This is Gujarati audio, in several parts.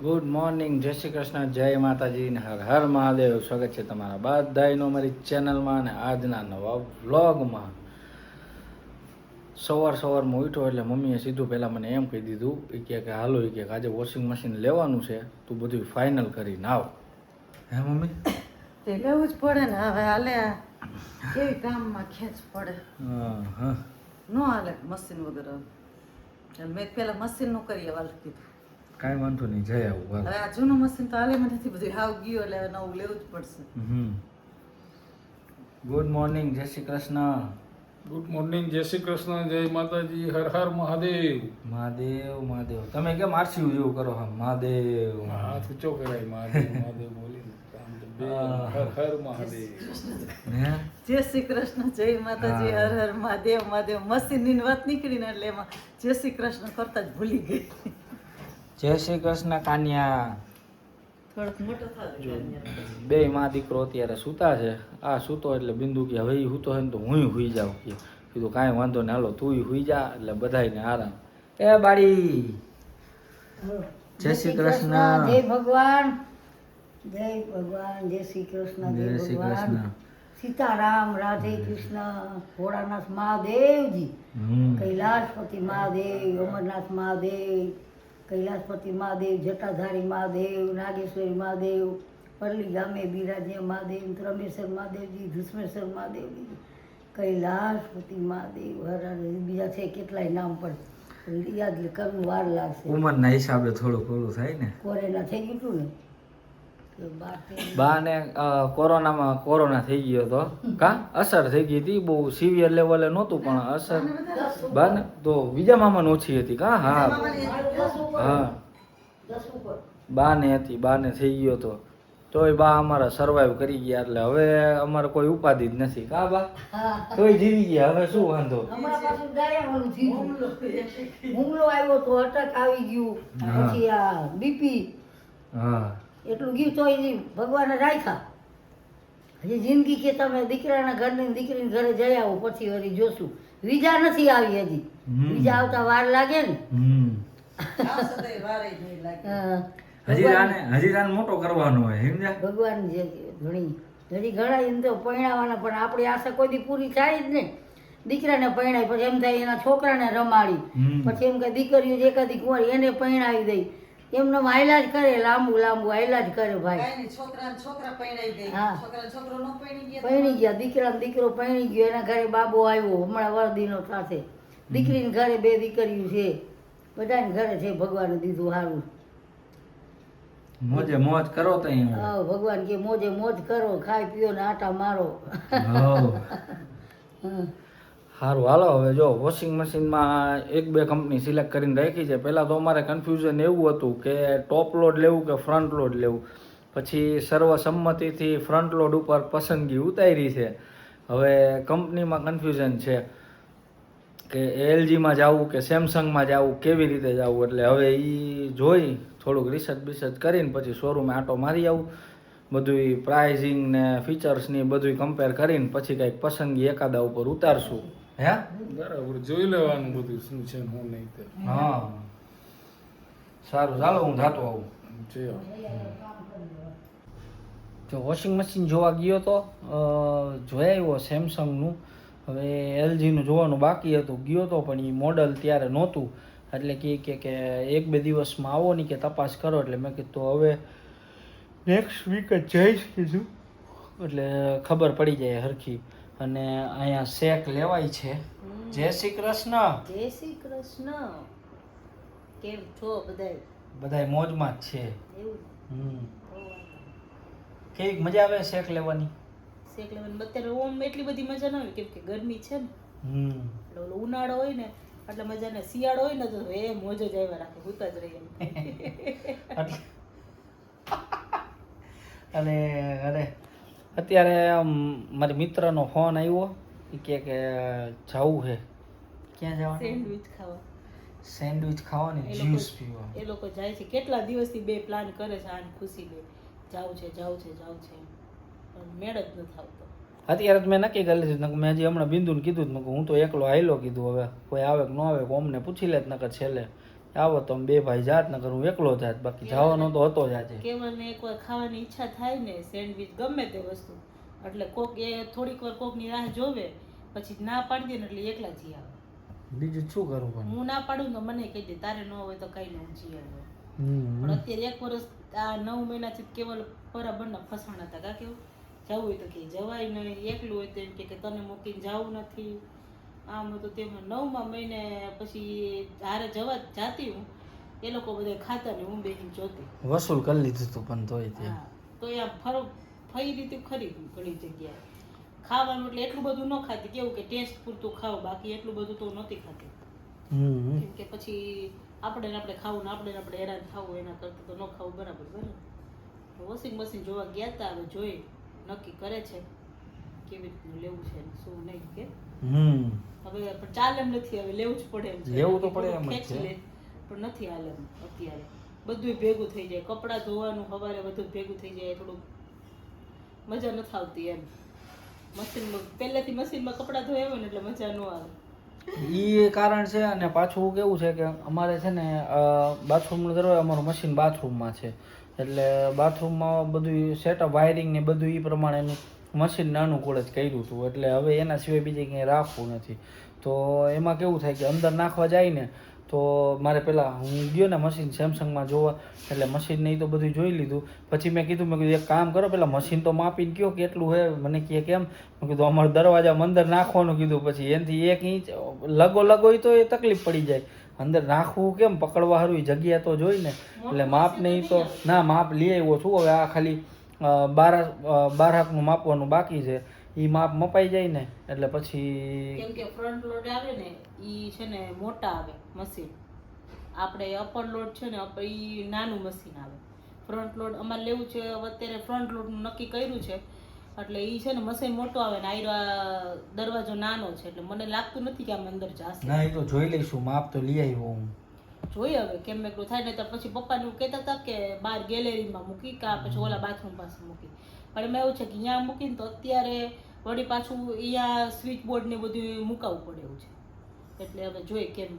ગુડ મોર્નિંગ, જય શ્રી કૃષ્ણ, જય માતાજી ને હર હર મહાદેવ. સ્વાગત છે તમારા બધાયનું અમારી ચેનલમાં અને આજના નવા વ્લોગમાં. સવારમાં ઉઠ્યો એટલે મમ્મીએ સીધું પહેલાં મને એમ કહી દીધું કે હાલો કે આજે વોશિંગ મશીન લેવાનું છે, તું બધું ફાઇનલ કરીને આવ. હે મમ્મી? તે લેવું જ પડે ને. હવે હાલે કેવી કામમાં ખેંચ પડે. હા ન હાલે મશીન વગર. મેં પેલા મશીન નું કરીએ વાલ કીધું કાંઈ વાંધો નહીં, જઈ આવું. હવે આ જૂનું મશીન તો હાલે નથી, બધું હાવ ગયું એટલે નવું લેવું જ પડશે. ગુડ મોર્નિંગ, જય શ્રી કૃષ્ણ. ગુડ મોર્નિંગ, જય શ્રી કૃષ્ણ, જય માતાજી, હર હર મહાદેવ. મહાદેવ મહાદેવ. તમે કેમ આરસી જેવું કરો? હા મહાદેવ. હાથ ઊંચો કરાય મહાદેવ મહાદેવ બોલી હર હર મહાદેવ. હે જય શ્રી કૃષ્ણ, જય માતાજી, હર હર મહાદેવ. મહાદેવ મશીન ની વાત નીકળીને એટલે એમાં જય શ્રી કૃષ્ણ કરતા જ ભૂલી ગઈ. જય શ્રી કૃષ્ણ કાન્યા. થોડોક મોટો થાય બે માં દીકરો અત્યારે સૂતા છે. આ સૂતો એટલે બિંદુ કે હવે સૂતો હોય ને તો હું હુઈ જાઉં. કીધું કાંઈ વાંધો ને, હાલો તું હુઈ જા એટલે બધાને આરામ. એ બાળી, જય શ્રી કૃષ્ણ. જય ભગવાન, જય ભગવાન, જય શ્રી કૃષ્ણ, જય જય શ્રી ભગવાન, કૃષ્ણ. સીતારામ, રાધે કૃષ્ણ, ભોળાનાથ મહાદેવજી, કૈલાસપતિ મહાદેવ, અમરનાથ મહાદેવ, કૈલાસપતિ મહાદેવ, જટાધારી મહાદેવ, નાગેશ્વરી મહાદેવ, પરલી ગામે બિરાજે મહાદેવ, ત્રમેશ્વર મહાદેવજી, ધુસ્મેશ્વર મહાદેવજી, કૈલાસપતિ મહાદેવ, હર હર. બીજા છે કેટલાય નામ પણ યાદ કરવું વાર લાગશે. ઉંમરના હિસાબે થોડું થોડું થાય ને. કોરેલા થઈ ગયું હતું ને બા ને કોરોના થઈ ગયો હતો. કા અસર થઈ ગઈ હતી, બહુ સિવિયર લેવલે નહોતું પણ અસર બા ને તો બીજા મામાને ઓછી હતી. કા હા હા બા ને હતી, બા ને થઈ ગયો હતો તોય બા અમારા સર્વાઈવ કરી ગયા. એટલે હવે અમારે કોઈ ઉપાધિ જ નથી. કા બા તોય જીવી ગયા. હવે શું વાંધો? હમણાં પાછું ડાયાવાળું થયું. હુમલો આવ્યો તો અટક આવી ગયું, પછી આ બીપી હા એટલું ગયું તોય ભગવાને રાખ્યા. હજી જિંદગી કે તમે દીકરાના ઘરની દીકરીના ઘરે જઈ આવો પછી વળી જોશું. વિઝા નથી આવી હજી. વિઝા આવતા વાર લાગે ને. હજી રાન મોટો કરવાનો હોય સમજ્યા. ભગવાન જે ઘણી હજી ઘણા એમ તો પરણાવવાના પણ આપણી આશા કોઈ દી પૂરી થાય જ ને. દીકરાને પરણાય પછી એમ થાય એના છોકરાને રમાડી, પછી એમ કે દીકરીઓ જે એકાદી કુંવારી એને પરણાવી દઈ. એમને હાયલા જ કરે, લાંબુ લાંબુ હાયલા જ કરે ભાઈ. છોકરા પરણાઈ ગઈ, હા. છોકરો નો પરણી ગયા. પરણી ગયા, દીકરા દીકરો પરણી ગયો, એના ઘરે બાબો આવ્યો હમણાં વરદીનો સાથે. દીકરીને ઘરે બે દીકરીઓ છે, બધાને ઘરે છે. ભગવાને દીધું સારું. મોજે મોજ કરો તો હા, ભગવાન કે મોજે મોજ કરો, ખાઈ પીઓ ને આટા મારો. સારું હાલો. હવે જો વોશિંગ મશીનમાં એક બે કંપની સિલેક્ટ કરીને રાખી છે. પહેલાં તો અમારે કન્ફ્યુઝન એવું હતું કે ટોપ લોડ લેવું કે ફ્રન્ટ લોડ લેવું. પછી સર્વસંમતિથી ફ્રન્ટ લોડ ઉપર પસંદગી ઉતારી છે. હવે કંપનીમાં કન્ફ્યુઝન છે કે એલજીમાં જવું કે સેમસંગમાં જવું, કેવી રીતે જવું. એટલે હવે એ જોઈ થોડુંક રિસર્ચ બિસર્ચ કરીને પછી શોરૂમે આટો મારી આવું. બધું પ્રાઇઝિંગ ને ફીચર્સની બધું કમ્પેર કરીને પછી કંઈક પસંદગી એકાદા ઉપર ઉતારશું. હે બરાબર, જોઈ લેવાનું બધું શું છે ને શું નહીં તે. હા સારું ચાલો હું જાતો આવું. જે જો વોશિંગ મશીન જોવા ગયો તો જોઈ આવ્યો સેમસંગનું. હવે એલજીનું જોવાનું બાકી હતું. ગયો તો પણ એ મોડલ ત્યારે નહોતું. એટલે કે એક બે દિવસમાં આવો નહીં કે તપાસ કરો. એટલે મેં કીધું હવે નેક્સ્ટ વીક જ જઈશ કીધું, એટલે ખબર પડી જાય હરખી. અને અહીંયા શેક લેવાય છે. જય શ્રી કૃષ્ણ. જય શ્રી કૃષ્ણ. કેમ છો બધાય? બધાય મોજમાં જ છે. એવું કેવી મજા આવે શેક લેવાની? શેક લેવાની અત્યારે ઓમ એટલી બધી મજા ના આવે કેમ કે ગરમી છે ને. એટલે ઓલો ઉનાળો હોય ને એટલે મજા ને, શિયાળો હોય ને તો એ મોજ જ આવ્યા રાખે, ભૂતા જ રહીએ. અને અરે અત્યારે મારી મિત્રનો ફોન આવ્યો. એ કે જવું છે. ક્યાં જવાનું? સેન્ડવિચ ખાવા. સેન્ડવિચ ખાવાની, જ્યુસ પીવા. એ લોકો જાય છે કેટલા દિવસથી બે પ્લાન કરે છે આને ખુશી લે જાવું છે પણ મેળ જ નથી આવતો. અત્યારે જ મેં નક્કી કરી લીધું. મેં હજી હમણાં બિંદુને કીધું જ, હું તો એકલો આયલો કીધું. હવે કોઈ આવે કે ન આવે અમને પૂછી લે નકર છેલ્લે આવો તો અમે 2 ભાઈ જાત, નકર હું એકલો જાત, બાકી જવાનો તો હતો જ આજે. કેવલને એકવાર ખાવાની ઈચ્છા થાય ને સેન્ડવિચ ગમે તે વસ્તુ, એટલે કોક એ થોડીક વાર કોકની રાહ જોવે, પછી ના પાડી દે ને એટલે એકલા જી આવે. બીજું શું કરું પણ? હું ના પાડું તો મને કહી દે તારે ન હોય તો કઈ ન હું જી આવે. હમ. પણ અત્યારે 1 વર્ષ આ 9 મહિનાથી કેવલ બરાબરના ફસાણા હતા. કા કેવું જવું હોય તો કે જવાય નહીં, એકલું હોય તો એમ કે તને મૂકીને જવું નથી, આમ હતું તેમાં. 9મા મહિને પછી હારે જાતી હું, એ લોકો બધા ખાતા ને હું બેહીને જોતી. વસૂલ કરી લીધું હતું પણ તોય તે. હા, તો એ આમ ફરી રીતે ખરી ઘણી જગ્યાએ ખાવાનું એટલે એટલું બધું ન ખાતી, કેવું કે ટેસ્ટ પૂરતું ખાવ, બાકી એટલું બધું તો નહોતી ખાતી. કેમ કે પછી આપણે ખાવું ને આપણે હેરાન થવું, એના કરતાં તો ન ખાવું બરાબર. વોશિંગ મશીન જોવા ગયા હતા, હવે જોઈ નક્કી કરે છે કેવી રીતનું લેવું છે ને શું નહીં. કે હવે પણ ચાલે એમ નથી, હવે લેવું જ પડે એમ છે. લેવું તો પડે એમ જ ખેંચી છે. લે પણ નથી હાલે એમ અત્યારે. બધું ભેગું થઈ જાય, કપડાં ધોવાનું સવારે બધું ભેગું થઈ જાય, થોડું મજા નથી આવતી એમ. મશીનમાં પહેલેથી મશીનમાં કપડાં ધોયા હોય ને એટલે મજા ન આવે. ઈ કારણ છે. અને પાછું કેવું છે કે અમારે છે ને બાથરૂમનો દરવાજો, અમારું મશીન બાથરૂમમાં છે, એટલે બાથરૂમમાં બધું સેટઅપ વાયરિંગ ને બધું એ પ્રમાણેનું મશીનને અનુકૂળ જ કર્યું હતું, એટલે હવે એના સિવાય બીજે ક્યાંય રાખવું નથી. તો એમાં કેવું થાય કે અંદર નાખવા જાય ને તો મારે પહેલાં હું ગયો ને મશીન સેમસંગમાં જોવા, એટલે મશીનને એ તો બધું જોઈ લીધું. પછી મેં કીધું એક કામ કરો, પહેલાં મશીન તો માપીને કયો કેટલું છે. મને કહે કેમ? મેં કીધું અમારો દરવાજામાં અંદર નાખવાનું કીધું. પછી એનાથી 1 ઇંચ લગો તો એ તકલીફ પડી જાય. અંદર નાખવું કેમ પકડવા સારું, એ જગ્યા તો જોઈ ને, એટલે માપ નહીં તો ના માપ લઈ આવ્યો છું. હવે આ ખાલી 12 હાથનું માપવાનું બાકી છે, એ માપ મપાઈ જાય ને એટલે પછી. કેમ કે ફ્રન્ટ લોડ આવે ને ઈ છે ને મોટા આવે મશીન, આપણે અપર લોડ છે ને ઈ નાનું મશીન આવે. ફ્રન્ટ લોડ અમારે લેવું છે અત્યારે, ફ્રન્ટ લોડનું નક્કી કર્યું છે, એટલે ઈ છે ને મશીન મોટો આવે ને આયરો દરવાજો નાનો છે, એટલે મને લાગતું નથી કે આમ અંદર જશે. ના, એ તો જોઈ લઈશું, માપ તો લઈ આવ્યો હું. જોઈ હવે કેમ એટલું થાય ને તો પછી પપ્પાને એવું કહેતા હતા કે બહાર ગેલેરીમાં મૂકી કે પછી ઓલા બાથરૂમ પાસે મૂકી, પણ એમાં એવું છે કે અહીંયા મૂકીને તો અત્યારે વળી પાછું અહીંયા સ્વિચ બોર્ડ ને બધું મુકાવવું પડે એવું છે, એટલે હવે જોઈ કેમ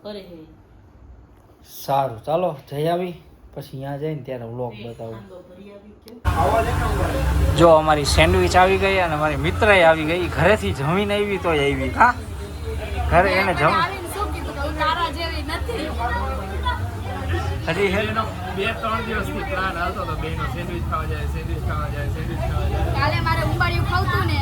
કરે છે. સારું, ચાલો જઈ આવી, પછી ત્યાં જઈને ત્યારે વ્લોગ બતાવું. જો અમારી સેન્ડવિચ આવી ગઈ અને મારી મિત્ર આવી ગઈ, ઘરેથી જમીને આવી તોય આવી. હા, ઘરે એને જમી હજી 2-3 દિવસથી પ્લાન આવતો હતો બેનો સેન્ડવિચ ખાવા જાય. કાલે મારે ઉંબાડિયું ખાવતું ને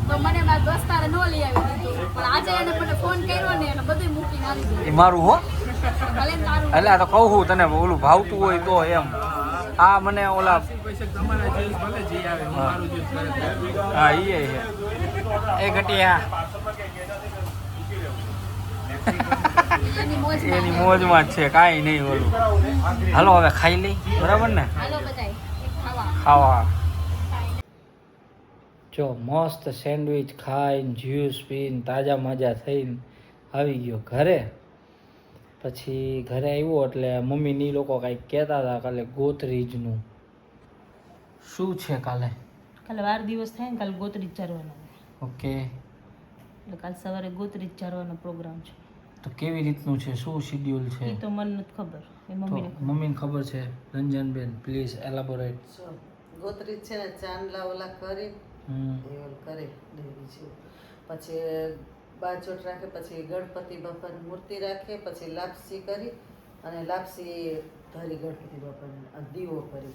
તો મને મારા દોસ્તારે નો લઈ આવી દીધું, પણ આજે એને મને ફોન કર્યો ને એને બધું મૂકીને આવી દીધું. એ મારું હો, ભલે ને તારું એટલે આ તો કહું છું તને, ઓલું ભાવતું હોય તો એમ. આ મને ઓલા પૈસા તમારા જ્યુસ ભલે જઈ આવે, હું મારું જ્યુસ કરે. હા ઈ છે એ ઘટિયા એની મોજમાં જ છે, કાંઈ નહીં ઓલું. હાલો હવે ખાઈ લઈ, બરાબર ને? હાલો બધાય ખાવા જો મસ્ત સેન્ડવિચ ખાઈને જ્યુસ પીને તાજા માજા થઈને આવી ગયો ઘરે. પછી ઘરે આવ્યો એટલે મમ્મીને ઈ લોકો કાંઈક કહેતા હતા કાલે ગોત્રીજનું. શું છે કાલે? કાલે 12 દિવસ થાય ને કાલે ગોત્રી ચારવાનો. ઓકે, એટલે કાલ સવારે ગોત્રી ચારવાનો પ્રોગ્રામ છે. તો કેવી રીતનું છે, શું શિડ્યુલ છે? એ તો મને નથી ખબર, એ તો મમ્મીને મમ્મીને ખબર છે. રંજનબેન પ્લીઝ એલાબોરેટ. ગોત્રી છે ને ચાંદલા ઓલા કરી એ ઓલ કરે દેવી છે, પછી બાજોટ રાખે, પછી ગણપતિ બાપાની મૂર્તિ રાખે, પછી લાપસી કરી અને લાપસી ધરી ગણપતિ બાપાને દીવો કરી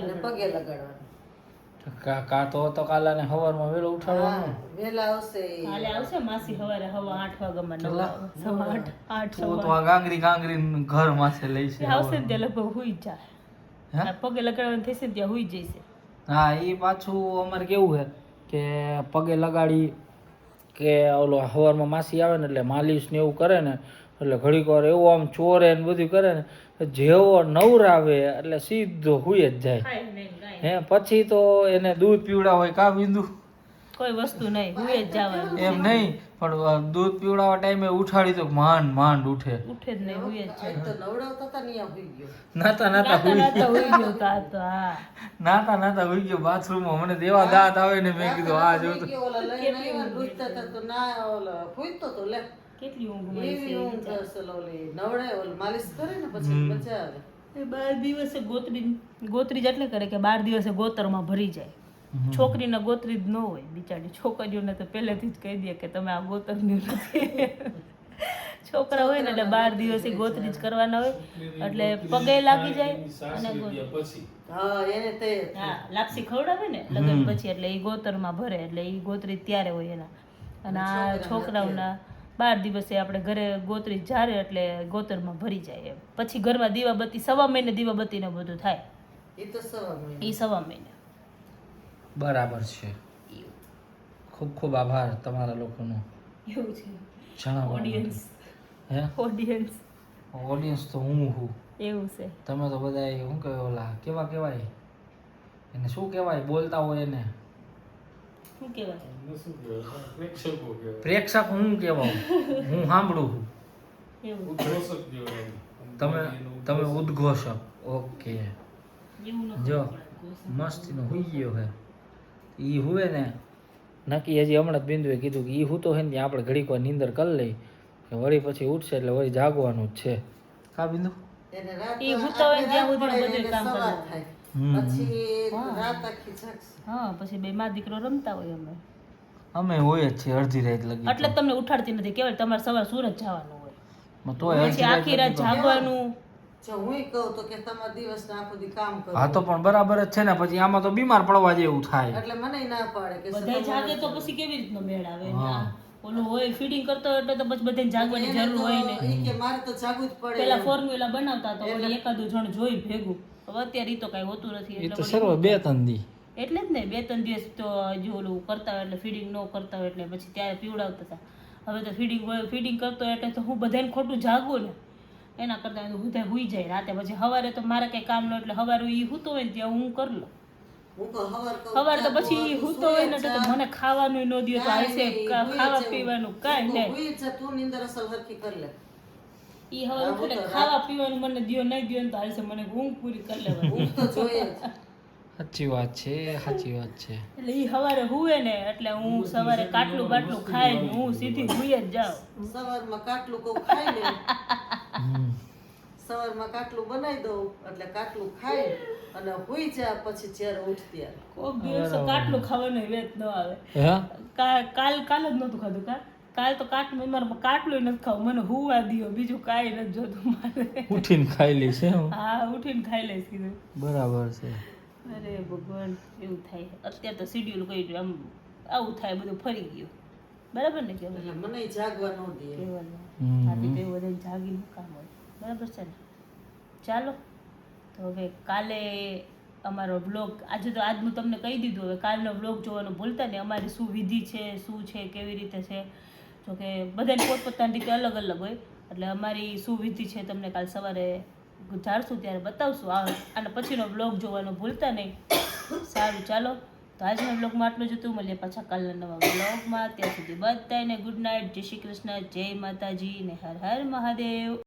અને પગે લગાડવાનું. કા તો કાલાને સવારમાં વહેલો ઉઠાડવાનું. વેલા આવશે કાલે આવશે માસી સવારે 8:15 સવા 8 તો આ ગાંગરી ઘર માથે લઈ છે આવશે ને ત્યાં લગભગ હુઈ જાય. હે? પગે લગાડવાનું થશે ને ત્યાં હુઈ જશે. હા, એ પાછું અમારે કેવું છે કે પગે લગાડી કે ઓલો સવારમાં માસી આવે ને એટલે માલિશ ને એવું કરે ને એટલે ઘડીક વાર એવું આમ ચોરે ને બધું કરે ને, જેવો નવરાવે એટલે સીધો હુઈ જ જાય. ખાય નહીં કાંઈ હે, પછી તો એને દૂધ પીવડા હોય કા બિંદુ કોઈ વસ્તુ નહીં, હુઈ જ જવાનું. એમ નહીં, પણ દૂધ પીવડાવવા ટાઈમે ઉઠાડી તો માંડ ઉઠે. ઉઠે જ નહીં, હુઈ જ જાય. તો નવડાવતા હતા ને હોઈ ગયો. નાતા નાતા હુઈ ગયો તા તો. હા, નાતા હુઈ ગયો બાથરૂમમાં. મને દેવા દાંત આવે ને મેં કીધું આ જો તો ઓલા લઈને આવ્યા, દૂધતા હતા તો ના ઓલા ફૂટતો તો લે કેટલી ઊંઘ મળે છે એવી ઊંઘ અસલ ઓલી નવડાય ઓલી માલિશ કરે ને પછી મજા આવે. એ 12 દિવસે ગોતરી જ એટલે કરે કે 12 દિવસે ગોતરમાં ભરી જાય. છોકરીને ગોતરી જ ન હોય બિચારી, છોકરીઓને તો પહેલેથી જ કહી દે કે તમે આ ગોતરની નથી. છોકરા હોય ને એટલે 12 દિવસે ગોતરી જ કરવાના હોય એટલે પગે લાગી જાય અને પછી હા એને તે હા લાપસી ખવડાવે ને લગ્ન પછી એટલે એ ગોતરમાં ભરે એટલે એ ગોતરી ત્યારે હોય એના. અને આ છોકરાઓના 12 દિવસે આપણે ઘરે ગોતરી જારે એટલે ગોતરમાં ભરી જાય એમ. પછી ઘરમાં દીવાબત્તી 1.5 મહિને દીવાબત્તી ને બધું થાય એ તો સવા મહિને. એ 1.5 મહિને. બરાબર છે. ખૂબ ખૂબ આભાર તમારા લોકોનો એવું છે જણાવવા ઓડિયન્સ હે ઓડિયન્સ ઓડિયન્સ તો હું એવું છે. તમે તો બધા શું કહેવાય ઓલા કેવા કહેવાય એને શું કહેવાય બોલતા હોય એને શું કહેવાય એમને શું કહેવાય? પ્રેક્ષકો કહેવાય. પ્રેક્ષક હું કહેવાય હું સાંભળું છું એવું ઉદ્ઘોષક કહેવાય. તમે ઉદ્ઘોષક ઓકે એવું ન જો મસ્તીનો હુઈ ગયો હે ઈ હુએ ને નક્કી હજી હમણાં જ બિંદુએ કીધું કે ઈ હું તો હે ને આપણે ઘડીક વાર નીંદર કરી લઈ કે વળી પછી ઉઠશે એટલે વળી જાગવાનું જ છે કા બિંદુ એને રાત ઈ હુતા હોય ત્યાં સુધી પડે બધું એને કામ સવાર કરવાનું. થાય પછી રાત આખી જાગશે. હા પછી બે માં દીકરો રમતા હોય અમે અમે હોય જ છીએ અડધી રાત લગી એટલે જ તમને ઉઠાડતી નથી કેવાય તમારે સવાર સુરત જવાનું હોય તોય પછી આખી રાત જાગવાનું. જો હું કહું તો કે તમારા દિવસના આખો દી કામ કરો હા તો પણ બરાબર જ છે ને પછી આમાં તો બીમાર પડવા જેવું થાય એટલે મને ના પાડે કે બધા જાગે તો પછી કેવી રીતનો મેળ આવે ના, ઓલું હોય ફીડિંગ કરતો હોય એટલે તો પછી બધાને જાગવાની જરૂર હોય ને. ઈ કે મારે તો જાગવું જ પડે. પેલા ફોર્મ્યુલા બનાવતા તો ઓલી એકાદું જણ જોઈ ભેગું. હવે અત્યારે ઈ તો કઈ હોતું નથી એ એટલે તો વળી સર્વ બે ત્રણ દી એટલે જ ને 2-3 દિવસ તો જો ઓલું કરતા હોય એટલે ફીડિંગ ન કરતા હોય એટલે પછી ત્યારે પીવડાવતા હતા. હવે તો ફીડિંગ કરતો હોય એટલે તો હું બધાને ખોટું જાગું ને એના કરતા બધા હુઈ જાય રાતે પછી સવારે તો મારે કઈ કામ ન એટલે સવારે ઈ હુતો હોય ને ત્યાં હું કરી લઉં. હું કહું હવાર કહું સવારે તો જાગો, પછી ઈ તું હુતો હોય ને સુઈ એટલે તો મને ખાવાનું ન દે તો આઈસે ખાવા પીવાનું કાંઈ નહીં. હુઈ જા, તું નીંદર અસલ હરખી કરી લે. ઈ હવે ઉઠે ખાવા પીવાનું મને દ્યો નહીં દ્યો ને તો આઈસે મને ઊંઘ પૂરી કરી લેવાની. ઊંઘ તો જોઈએ જ. સાચી વાત છે સાચી વાત છે એટલે ઈ સવારે હુવે ને એટલે હું સવારે કાટલું બાટલું ખાઈને હું સીધી હુઈ જ જાઉં. સવારમાં કાટલું કહું ખાઈ લે. સવારમાં કાટલું બનાવી દઉં એટલે કાટલું ખાઈ અને હુઈ જા પછી જ્યારે ઉઠ ત્યારે. કોક દિવસ કાટલું ખાવાનો વેત ન આવે. હે કાલ જ નહોતું ખાધું કાલ તો મારે કાટલું નથી ખાવું મને હુવા દ્યો બીજું કાંઈ નથી જોતું મારે. ઉઠીને ખાઈ લઈશ હું હા ઉઠીને ખાઈ લઈશ કીધું. બરાબર છે અરે ભગવાન એવું થાય અત્યારે તો શિડ્યુલ કર્યું આમ આવું થાય બધું ફરી ગયું બરાબર ને કહેવાય એટલે મને જાગવા ન દે. કહેવાનું આથી તો બધા જાગીનું કામ હોય બરાબર છે ને. ચાલો તો હવે કાલે અમારો બ્લોગ આજે તો આજનું તમને કહી દીધું હવે કાલનો બ્લોગ જોવાનું ભૂલતા નહીં. અમારી શું વિધિ છે શું છે કેવી રીતે છે જોકે બધાને પોતપોતાની રીતે અલગ અલગ હોય એટલે અમારી શું વિધિ છે તમને કાલ સવારે જાણશું ત્યારે બતાવશું. અને પછીનો બ્લોગ જોવાનું ભૂલતા નહીં. સારું ચાલો તો આજના બ્લોગમાં આટલું જ હતું. મળીએ પાછા કાલના નવા બ્લોગમાં. ત્યાં સુધી બધાને ગુડ નાઇટ, જય શ્રી કૃષ્ણ, જય માતાજી ને હર હર મહાદેવ.